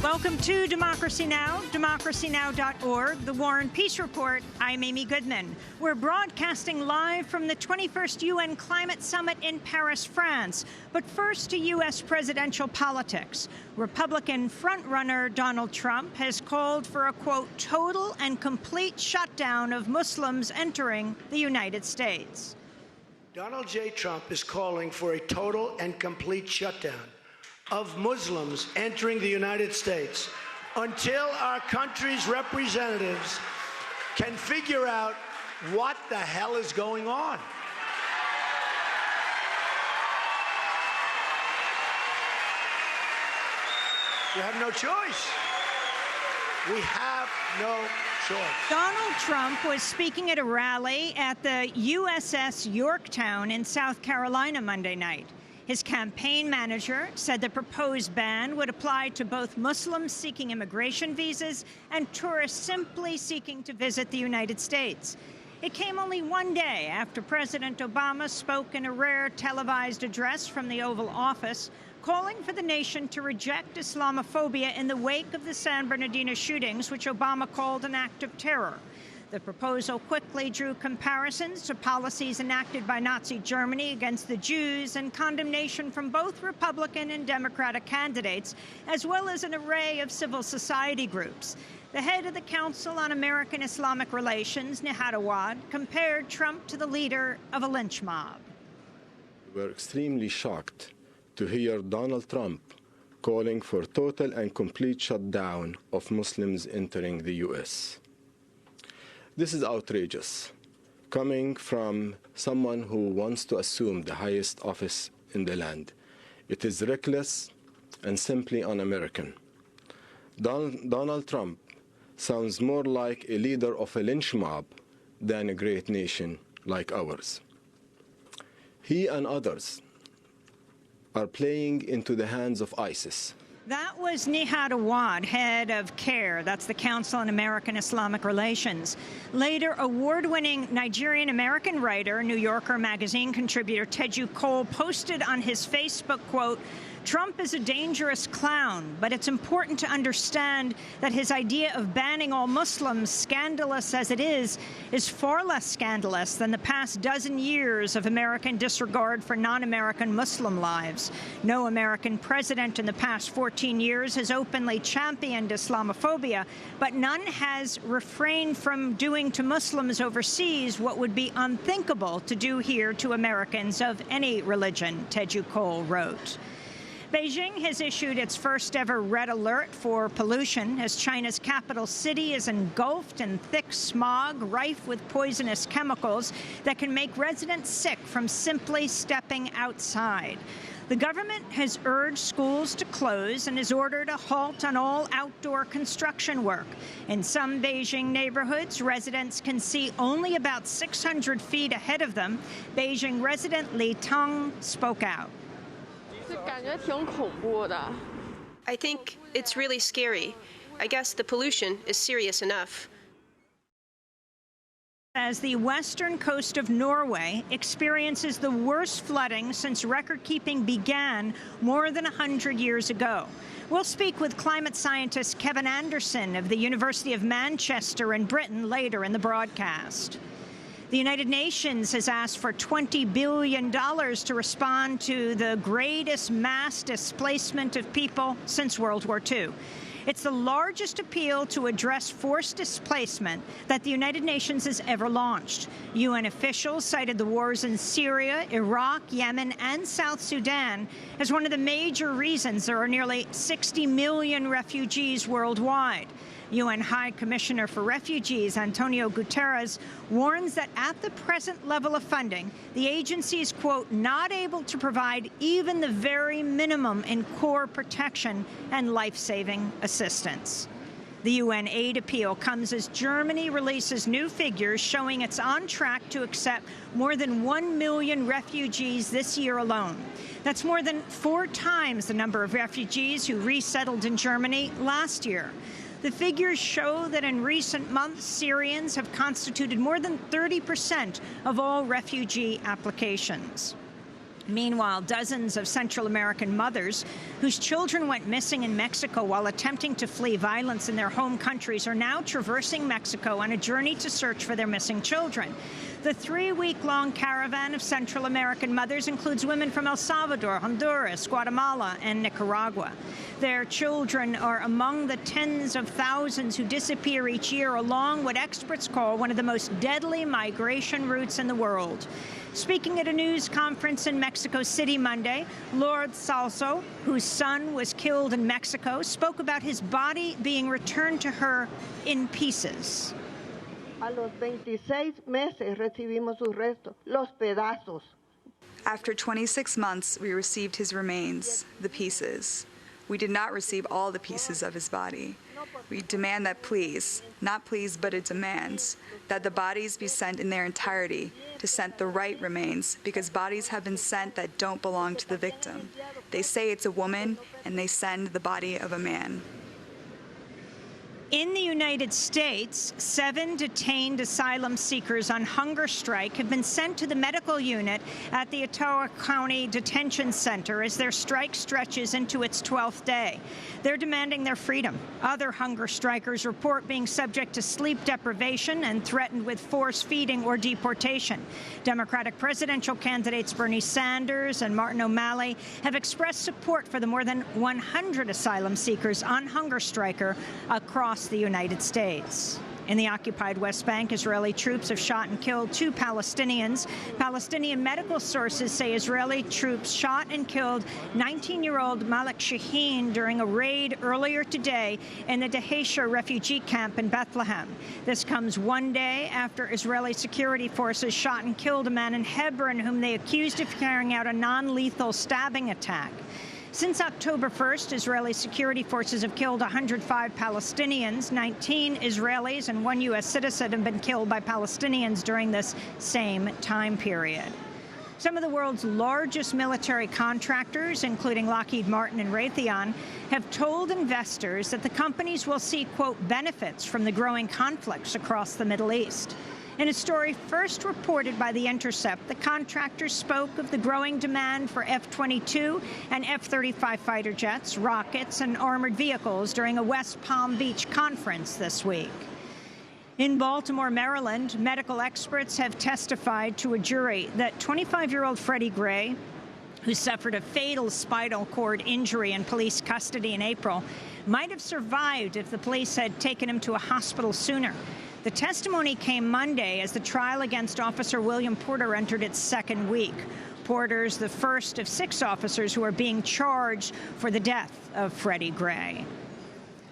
Welcome to Democracy Now!, democracynow.org, the War and Peace Report. I'm Amy Goodman. We're broadcasting live from the 21st UN Climate Summit in Paris, France. But first to U.S. presidential politics. Republican frontrunner Donald Trump has called for a, quote, total and complete shutdown of Muslims entering the United States. Donald J. Trump is calling for a total and complete shutdown of Muslims entering the United States until our country's representatives can figure out what the hell is going on. We have no choice. We have no choice. Donald Trump was speaking at a rally at the USS Yorktown in South Carolina Monday night. His campaign manager said the proposed ban would apply to both Muslims seeking immigration visas and tourists simply seeking to visit the United States. It came only one day after President Obama spoke in a rare televised address from the Oval Office, calling for the nation to reject Islamophobia in the wake of the San Bernardino shootings, which Obama called an act of terror. The proposal quickly drew comparisons to policies enacted by Nazi Germany against the Jews and condemnation from both Republican and Democratic candidates, as well as an array of civil society groups. The head of the Council on American Islamic Relations, Nihad Awad, compared Trump to the leader of a lynch mob. We're extremely shocked to hear Donald Trump calling for total and complete shutdown of Muslims entering the U.S. This is outrageous, coming from someone who wants to assume the highest office in the land. It is reckless and simply un-American. Donald Trump sounds more like a leader of a lynch mob than a great nation like ours. He and others are playing into the hands of ISIS. That was Nihad Awad, head of CARE, that's the Council on American Islamic Relations. Later, award-winning Nigerian-American writer, New Yorker magazine contributor Teju Cole posted on his Facebook, quote, Trump is a dangerous clown, but it's important to understand that his idea of banning all Muslims, scandalous as it is far less scandalous than the past dozen years of American disregard for non-American Muslim lives. No American president in the past 14 years has openly championed Islamophobia, but none has refrained from doing to Muslims overseas what would be unthinkable to do here to Americans of any religion, Teju Cole wrote. Beijing has issued its first-ever red alert for pollution as China's capital city is engulfed in thick smog rife with poisonous chemicals that can make residents sick from simply stepping outside. The government has urged schools to close and has ordered a halt on all outdoor construction work. In some Beijing neighborhoods, residents can see only about 600 feet ahead of them. Beijing resident Li Teng spoke out. I think it's really scary. I guess the pollution is serious enough. As the western coast of Norway experiences the worst flooding since record-keeping began more than 100 years ago. We'll speak with climate scientist Kevin Anderson of the University of Manchester in Britain later in the broadcast. The United Nations has asked for $20 billion to respond to the greatest mass displacement of people since World War II. It's the largest appeal to address forced displacement that the United Nations has ever launched. UN officials cited the wars in Syria, Iraq, Yemen, and South Sudan as one of the major reasons there are nearly 60 million refugees worldwide. UN High Commissioner for Refugees Antonio Guterres warns that at the present level of funding, the agency is, quote, not able to provide even the very minimum in core protection and life-saving assistance. The UN aid appeal comes as Germany releases new figures showing it's on track to accept more than 1 million refugees this year alone. That's more than 4 times the number of refugees who resettled in Germany last year. The figures show that in recent months, Syrians have constituted more than 30% of all refugee applications. Meanwhile, dozens of Central American mothers whose children went missing in Mexico while attempting to flee violence in their home countries are now traversing Mexico on a journey to search for their missing children. The 3-week-long caravan of Central American mothers includes women from El Salvador, Honduras, Guatemala, and Nicaragua. Their children are among the tens of thousands who disappear each year along what experts call one of the most deadly migration routes in the world. Speaking at a news conference in Mexico City Monday, Lord Salso, whose son was killed in Mexico, spoke about his body being returned to her in pieces. A los 26 meses recibimos sus restos, los pedazos. After 26 months, we received his remains, the pieces. We did not receive all the pieces of his body. We demand that please, not please, but it demands, that the bodies be sent in their entirety to send the right remains, because bodies have been sent that don't belong to the victim. They say it's a woman, and they send the body of a man. In the United States, 7 detained asylum seekers on hunger strike have been sent to the medical unit at the Etowah County Detention Center as their strike stretches into its 12th day. They're demanding their freedom. Other hunger strikers report being subject to sleep deprivation and threatened with force feeding or deportation. Democratic presidential candidates Bernie Sanders and Martin O'Malley have expressed support for the more than 100 asylum seekers on hunger strike across the United States. In the occupied West Bank, Israeli troops have shot and killed 2 Palestinians. Palestinian medical sources say Israeli troops shot and killed 19-year-old Malik Shaheen during a raid earlier today in the Dheisheh refugee camp in Bethlehem. This comes one day after Israeli security forces shot and killed a man in Hebron whom they accused of carrying out a non-lethal stabbing attack. Since October 1st, Israeli security forces have killed 105 Palestinians. 19 Israelis and 1 U.S. citizen have been killed by Palestinians during this same time period. Some of the world's largest military contractors, including Lockheed Martin and Raytheon, have told investors that the companies will see, quote, benefits from the growing conflicts across the Middle East. In a story first reported by The Intercept, the contractors spoke of the growing demand for F-22 and F-35 fighter jets, rockets, and armored vehicles during a West Palm Beach conference this week. In Baltimore, Maryland, medical experts have testified to a jury that 25-year-old Freddie Gray, who suffered a fatal spinal cord injury in police custody in April, might have survived if the police had taken him to a hospital sooner. The testimony came Monday as the trial against Officer William Porter entered its second week. Porter's the first of 6 officers who are being charged for the death of Freddie Gray.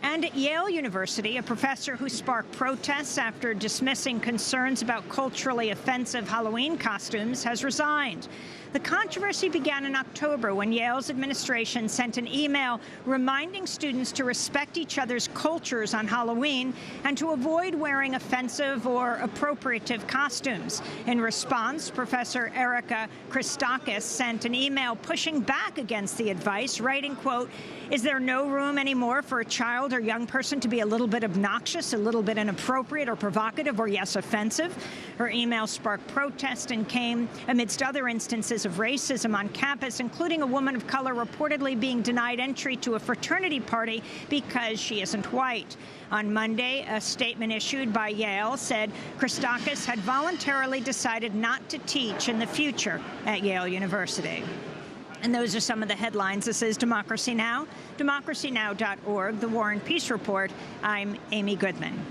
And at Yale University, a professor who sparked protests after dismissing concerns about culturally offensive Halloween costumes has resigned. The controversy began in October when Yale's administration sent an email reminding students to respect each other's cultures on Halloween and to avoid wearing offensive or appropriative costumes. In response, Professor Erica Christakis sent an email pushing back against the advice, writing, quote, "Is there no room anymore for a child or young person to be a little bit obnoxious, a little bit inappropriate or provocative or, yes, offensive?" Her email sparked protest and came amidst other instances of racism on campus, including a woman of color reportedly being denied entry to a fraternity party because she isn't white. On Monday, a statement issued by Yale said Christakis had voluntarily decided not to teach in the future at Yale University. And those are some of the headlines. This is Democracy Now!, democracynow.org, The War and Peace Report. I'm Amy Goodman.